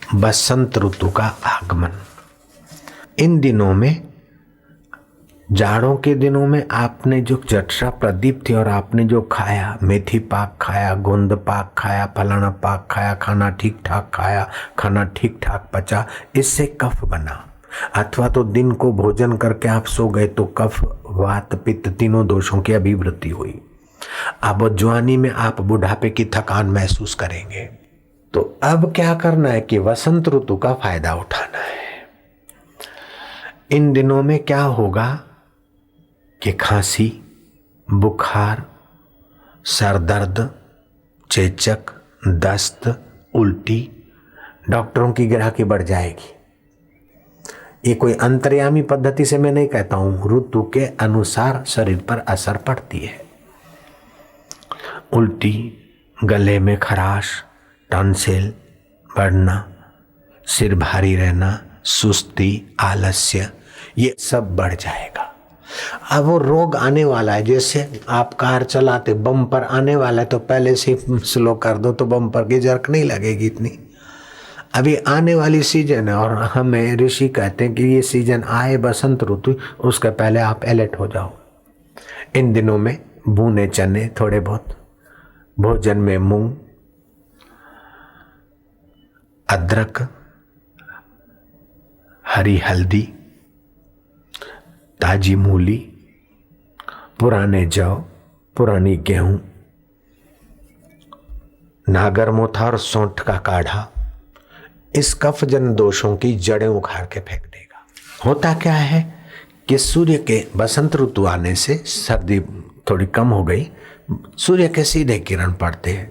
बसंत ऋतु का आगमन। इन दिनों में, जाड़ों के दिनों में आपने जो जठरा प्रदीप थी और आपने जो खाया, मेथी पाक खाया, गोंद पाक खाया, फलाना पाक खाया, खाना ठीक ठाक खाया, खाना ठीक ठाक पचा, इससे कफ बना। अथवा तो दिन को भोजन करके आप सो गए तो कफ, वात, पित्त तीनों दोषों की अभिवृद्धि हुई। अब जवानी में आप बुढ़ापे की थकान महसूस करेंगे। तो अब क्या करना है कि वसंत ऋतु का फायदा उठाना है। इन दिनों में क्या होगा कि खांसी, बुखार, सर दर्द, चेचक, दस्त, उल्टी, डॉक्टरों की गिराकी बढ़ जाएगी। ये कोई अंतर्यामी पद्धति से मैं नहीं कहता हूं, ऋतु के अनुसार शरीर पर असर पड़ती है। उल्टी, गले में खराश, टॉन्सिल बढ़ना, सिर भारी रहना, सुस्ती, आलस्य, ये सब बढ़ जाएगा। अब वो रोग आने वाला है। जैसे आप कार चलाते, बम्पर आने वाला है तो पहले से स्लो कर दो तो बम्पर की जर्क नहीं लगेगी इतनी। अभी आने वाली सीजन है और हमें ऋषि कहते हैं कि ये सीजन आए बसंत ऋतु, उसके पहले आप अलर्ट हो जाओ। इन दिनों में भुने चने थोड़े बहुत, भोजन में मूंग, अदरक, हरी हल्दी, ताजी मूली, पुराने जौ, पुरानी गेहूं, नागरमोथा और सौंठ का काढ़ा, इस कफजन दोषों की जड़ें उखाड़ के फेंक देगा। होता क्या है कि सूर्य के बसंत ऋतु आने से सर्दी थोड़ी कम हो गई, सूर्य के सीधे किरण पड़ते हैं,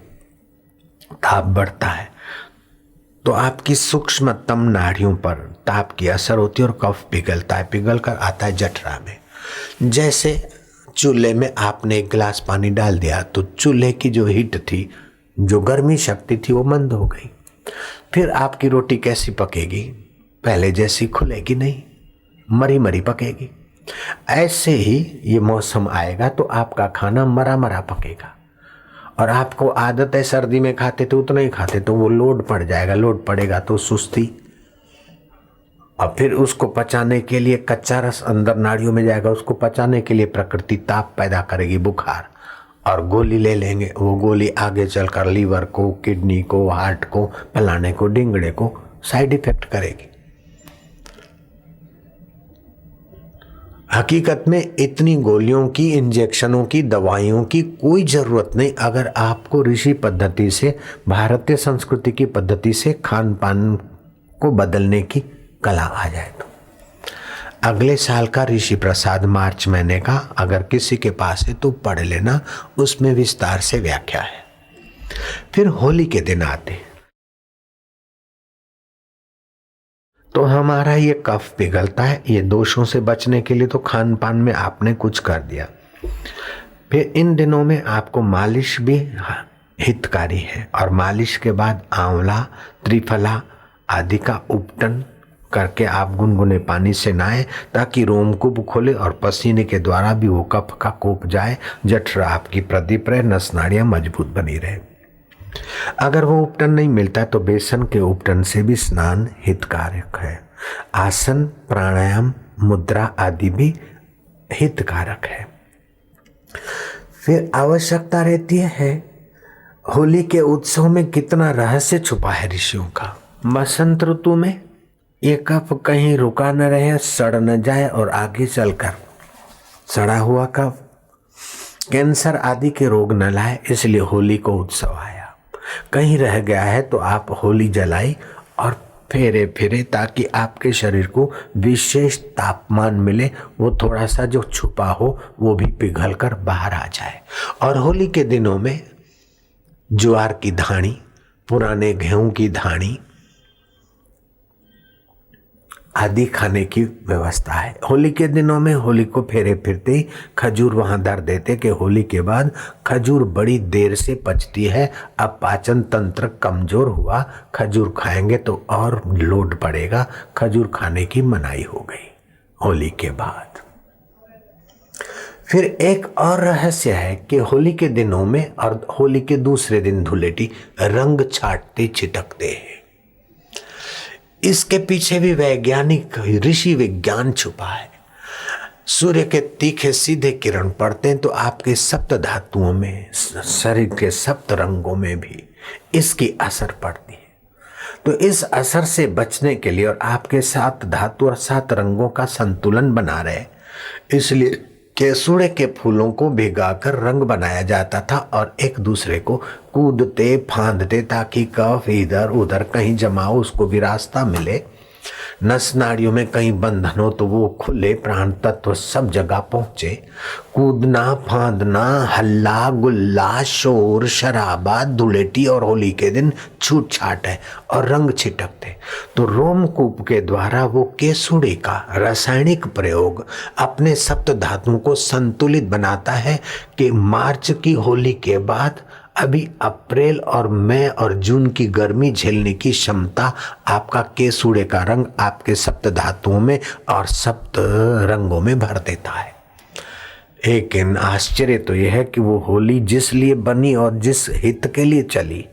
ताप बढ़ता है, तो आपकी सूक्ष्मतम नाड़ियों पर ताप की असर होती है और कफ पिघलता है, पिघल कर आता है जठरा में। जैसे चूल्हे में आपने एक गिलास पानी डाल दिया तो चूल्हे की जो हीट थी, जो गर्मी शक्ति थी, वो मंद हो गई। फिर आपकी रोटी कैसी पकेगी? पहले जैसी खुलेगी नहीं, मरी मरी पकेगी। ऐसे ही ये मौसम आएगा तो आपका खाना मरा मरा पकेगा। और आपको आदत है सर्दी में खाते तो उतना ही खाते, तो वो लोड पड़ जाएगा, लोड पड़ेगा तो सुस्ती, और फिर उसको पचाने के लिए कच्चा रस अंदर नाड़ियों में जाएगा, उसको पचाने के लिए प्रकृति ताप पैदा करेगी, बुखार, और गोली ले लेंगे। वो गोली आगे चलकर लीवर को, किडनी को, हार्ट को, फलाने को, डिंगड़े को साइड इफेक्ट करेगी। हकीकत में इतनी गोलियों की, इंजेक्शनों की, दवाइयों की कोई जरूरत नहीं। अगर आपको ऋषि पद्धति से, भारतीय संस्कृति की पद्धति से खान पान को बदलने की कला आ जाए तो अगले साल का ऋषि प्रसाद मार्च महीने का अगर किसी के पास है तो पढ़ लेना, उसमें विस्तार से व्याख्या है। फिर होली के दिन आते तो हमारा ये कफ पिघलता है। ये दोषों से बचने के लिए तो खान पान में आपने कुछ कर दिया। फिर इन दिनों में आपको मालिश भी हितकारी है, और मालिश के बाद आंवला, त्रिफला आदि का उपटन करके आप गुनगुने पानी से नहाएं, ताकि रोमकूप खोले और पसीने के द्वारा भी वो कफ का कोप जाए, जठरा आपकी प्रदीप रहे, नस नाड़ियां मजबूत बनी रहे। अगर वो उपटन नहीं मिलता तो बेसन के उपटन से भी स्नान हितकारक है। आसन, प्राणायाम, मुद्रा आदि भी हितकारक है। फिर आवश्यकता रहती है, होली के उत्सव में कितना रहस्य छुपा है ऋषियों का। बसंत ऋतु में ये कफ कहीं रुका न रहे, सड़ न जाए और आगे चलकर सड़ा हुआ कफ कैंसर आदि के रोग न लाए, इसलिए होली को उत्सव आया। कहीं रह गया है तो आप होली जलाई और फेरे फिरे, ताकि आपके शरीर को विशेष तापमान मिले, वो थोड़ा सा जो छुपा हो वो भी पिघल कर बाहर आ जाए। और होली के दिनों में ज्वार की धानी, पुराने गेहूं की धानी आदि खाने की व्यवस्था है। होली के दिनों में होली को फेरे फिरते ही खजूर वहां धर देते कि होली के बाद खजूर बड़ी देर से पचती है, अब पाचन तंत्र कमजोर हुआ, खजूर खाएंगे तो और लोड पड़ेगा, खजूर खाने की मनाही हो गई होली के बाद। फिर एक और रहस्य है कि होली के दिनों में और होली के दूसरे दिन धुलेटी रंग छाटते छिटकते हैं। इसके पीछे भी वैज्ञानिक ऋषि विज्ञान छुपा है। सूर्य के तीखे सीधे किरण पड़ते हैं तो आपके सप्त धातुओं में, शरीर के सप्त रंगों में भी इसकी असर पड़ती है। तो इस असर से बचने के लिए और आपके 7 धातु और 7 रंगों का संतुलन बना रहे, इसलिए केसुड़े के फूलों को भिगाकर रंग बनाया जाता था और एक दूसरे को कूदते फांदते ताकि कफ इधर उधर कहीं जमा हो, उसको भी रास्ता मिले। नस नाड़ियों में कहीं बंधन हो तो वो खुले, प्राण तत्व सब जगह पहुंचे। कूदना फांदना, हल्ला गुल्ला, शोर शराबा, धुलेटी और होली के दिन छूट छाट है और रंग छिटकते। तो रोमकूप के द्वारा वो केसुड़े का रासायनिक प्रयोग अपने सप्त धातुओं को संतुलित बनाता है कि मार्च की होली के बाद अभी अप्रैल और मई और जून की गर्मी झेलने की क्षमता आपका केसुड़े का रंग आपके सप्त धातुओं में और सप्त रंगों में भर देता है। लेकिन आश्चर्य तो यह है कि वो होली जिस लिए बनी और जिस हित के लिए चली,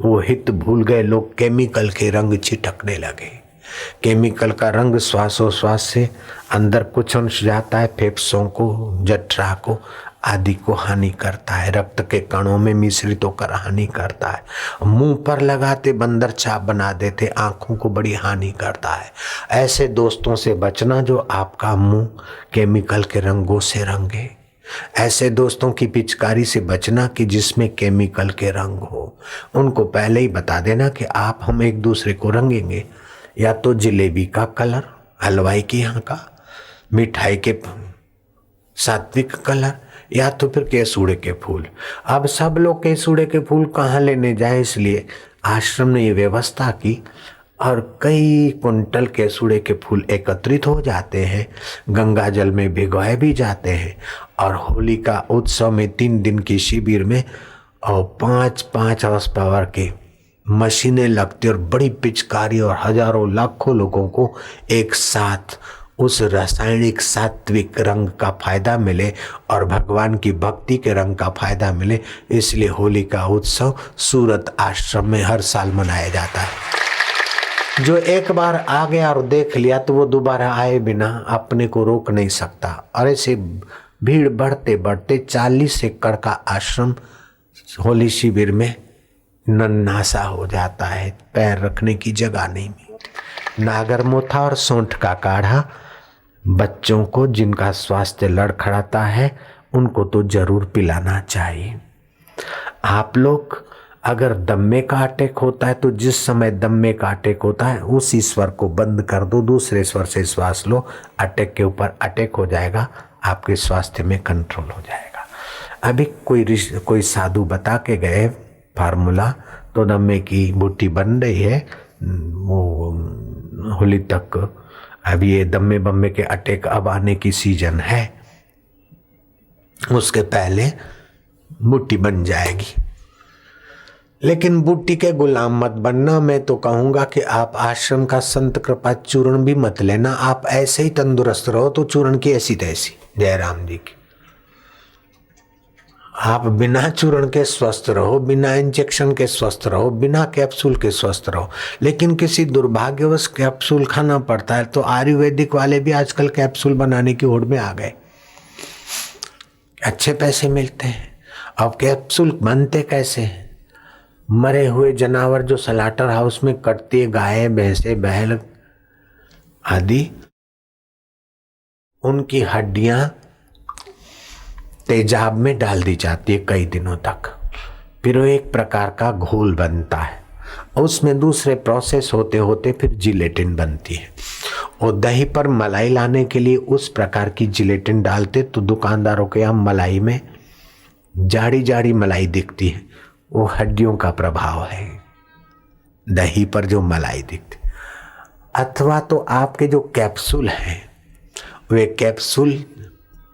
वो हित भूल गए लोग। केमिकल के रंग छिटकने लगे। केमिकल का रंग श्वासोश्वास से अंदर कुछ अंश जाता है, फेफड़ों को, जठरा को आदि को हानि करता है, रक्त के कणों में मिश्रित होकर हानि करता है। मुंह पर लगाते बंदर छाप बना देते, आंखों को बड़ी हानि करता है। ऐसे दोस्तों से बचना जो आपका मुंह केमिकल के रंगों से रंगे। ऐसे दोस्तों की पिचकारी से बचना कि जिसमें केमिकल के रंग हो। उनको पहले ही बता देना कि आप हम एक दूसरे को रंगेंगे, या तो जलेबी का कलर हलवाई के यहाँ का, मिठाई के सात्विक कलर, या तो फिर केसुड़े के फूल। अब सब लोग केसुड़े के फूल कहाँ लेने जाए, इसलिए आश्रम ने ये व्यवस्था की और कई कुंटल केसुड़े के फूल एकत्रित हो जाते हैं, गंगा जल में भिगोए भी जाते हैं और होली का उत्सव में 3 दिन की शिविर में और 5-5 हाउस पावर की मशीनें लगती और बड़ी पिचकारी और हजारों लाखों लोगों को एक साथ उस रासायनिक सात्विक रंग का फायदा मिले और भगवान की भक्ति के रंग का फायदा मिले। इसलिए होली का उत्सव सूरत आश्रम में हर साल मनाया जाता है। जो एक बार आ गया और देख लिया तो वो दोबारा आए बिना अपने को रोक नहीं सकता। और ऐसे भीड़ बढ़ते बढ़ते 40 एकड़ का आश्रम होली शिविर में नन्हासा हो जाता है, पैर रखने की जगह नहीं मिलती। नागरमोथा और सौंठ का काढ़ा बच्चों को जिनका स्वास्थ्य लड़खड़ाता है उनको तो जरूर पिलाना चाहिए। आप लोग अगर दम्मे का अटैक होता है तो जिस समय दम्मे का अटैक होता है उसी स्वर को बंद कर दो, दूसरे स्वर से श्वास लो, अटैक के ऊपर अटैक हो जाएगा, आपके स्वास्थ्य में कंट्रोल हो जाएगा। अभी कोई साधु बता के गए फार्मूला, तो दम्मे की बूटी बन रही है वो होली तक। अब ये दम्मे बम्मे के अटैक अब आने की सीजन है, उसके पहले बूटी बन जाएगी। लेकिन बूटी के गुलाम मत बनना। मैं तो कहूंगा कि आप आश्रम का संत कृपा चूर्ण भी मत लेना। आप ऐसे ही तंदुरुस्त रहो तो चूर्ण की ऐसी तैसी। जयराम जी की आप बिना चूर्ण के स्वस्थ रहो, बिना इंजेक्शन के स्वस्थ रहो, बिना कैप्सूल के स्वस्थ रहो। लेकिन किसी दुर्भाग्यवश कैप्सूल खाना पड़ता है तो आयुर्वेदिक वाले भी आजकल कैप्सूल बनाने की होड़ में आ गए, अच्छे पैसे मिलते हैं। अब कैप्सूल बनते कैसे हैं? मरे हुए जानवर जो स्लॉटर हाउस में कटती है, गाय भैंसे बैल आदि, उनकी हड्डियां तेजाब में डाल दी जाती है कई दिनों तक, फिर वो एक प्रकार का घोल बनता है। उसमें दूसरे प्रोसेस होते होते फिर जिलेटिन बनती है। और दही पर मलाई लाने के लिए उस प्रकार की जिलेटिन डालते तो दुकानदारों के यहाँ मलाई में जाड़ी जाड़ी मलाई दिखती है, वो हड्डियों का प्रभाव है दही पर जो मलाई दिखती। अथवा तो आपके जो कैप्सूल हैं वे कैप्सूल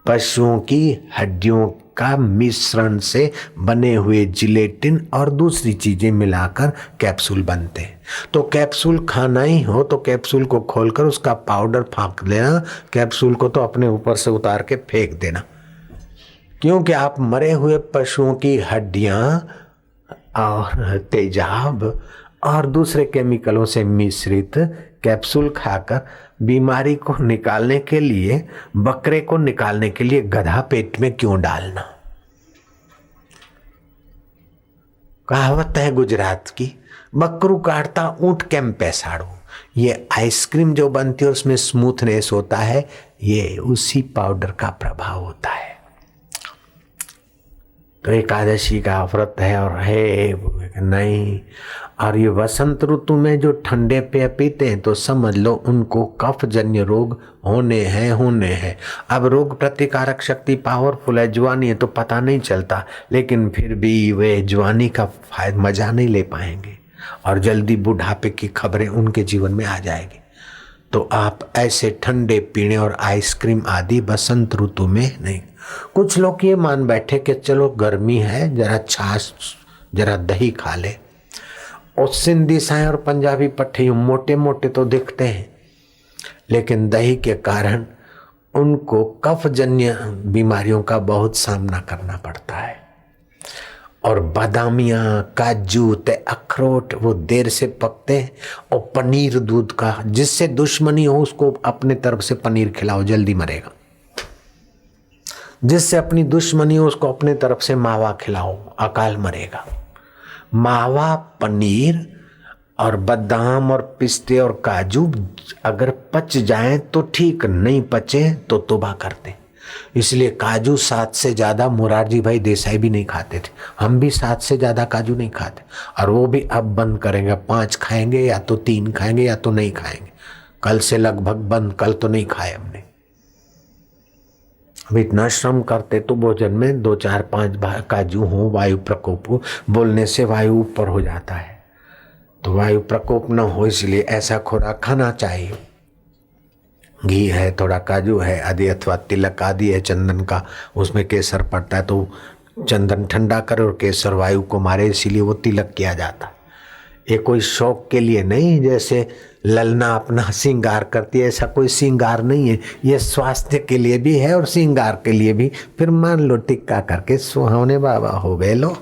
पशुओं की हड्डियों का मिश्रण से बने हुए जिलेटिन और दूसरी चीजें मिलाकर कैप्सूल बनते हैं। तो कैप्सूल खाना ही हो तो कैप्सूल को खोलकर उसका पाउडर फाँक लेना, कैप्सूल को तो अपने ऊपर से उतार के फेंक देना। क्योंकि आप मरे हुए पशुओं की हड्डियां और तेजाब और दूसरे केमिकलों से मिश्रित कैप्सूल खाकर बीमारी को निकालने के लिए, बकरे को निकालने के लिए गधा पेट में क्यों डालना। कहावत है गुजरात की, बकरू काटता ऊंट केम पैसाड़ो। ये आइसक्रीम जो बनती है उसमें स्मूथनेस होता है, ये उसी पाउडर का प्रभाव होता है। तो एकादशी का व्रत है और है नहीं, और ये वसंत ऋतु में जो ठंडे पेय पीते हैं तो समझ लो उनको कफ जन्य रोग होने हैं। अब रोग प्रतिकारक शक्ति पावरफुल है, जवानी है तो पता नहीं चलता, लेकिन फिर भी वे जवानी का फायदा मजा नहीं ले पाएंगे और जल्दी बुढ़ापे की खबरें उनके जीवन में आ जाएगी। तो आप ऐसे ठंडे पीने और आइसक्रीम आदि बसंत ऋतु में नहीं। कुछ लोग ये मान बैठे कि चलो गर्मी है, जरा छाछ जरा दही खा ले। और सिंधी साएं और पंजाबी पट्टे मोटे मोटे तो दिखते हैं, लेकिन दही के कारण उनको कफजन्य बीमारियों का बहुत सामना करना पड़ता है। और बादामियाँ, काजू, अखरोट वो देर से पकते हैं। और पनीर दूध का, जिससे दुश्मनी हो उसको अपने तरफ से पनीर खिलाओ, जल्दी मरेगा। जिससे अपनी दुश्मनी हो उसको अपने तरफ से मावा खिलाओ, अकाल मरेगा। मावा, पनीर और बादाम और पिस्ते और काजू अगर पच जाए तो ठीक, नहीं पचे तो तौबा करते। इसलिए काजू 7 से ज्यादा मोरारजी भाई देसाई भी नहीं खाते थे, हम भी 7 से ज्यादा काजू नहीं खाते, और वो भी अब बंद करेंगे। 5 खाएंगे या तो 3 खाएंगे या तो नहीं खाएंगे। कल से लगभग बंद, कल तो नहीं खाए हमने। अब इतना श्रम करते तो भोजन में 2, 4, 5 काजू हो। वायु प्रकोप हो, बोलने से वायु ऊपर हो जाता है, तो वायु प्रकोप न हो, इसलिए ऐसा खुराक खाना चाहिए। घी है, थोड़ा काजू है आदि, अथवा तिलक आदि है चंदन का, उसमें केसर पड़ता है तो चंदन ठंडा करे और केसर वायु को मारे, इसीलिए वो तिलक किया जाता है। ये कोई शौक के लिए नहीं, जैसे ललना अपना श्रृंगार करती है, ऐसा कोई श्रृंगार नहीं है। ये स्वास्थ्य के लिए भी है और श्रृंगार के लिए भी। फिर मान लो टिक्का करके सुहावने बाबा हो गए लो।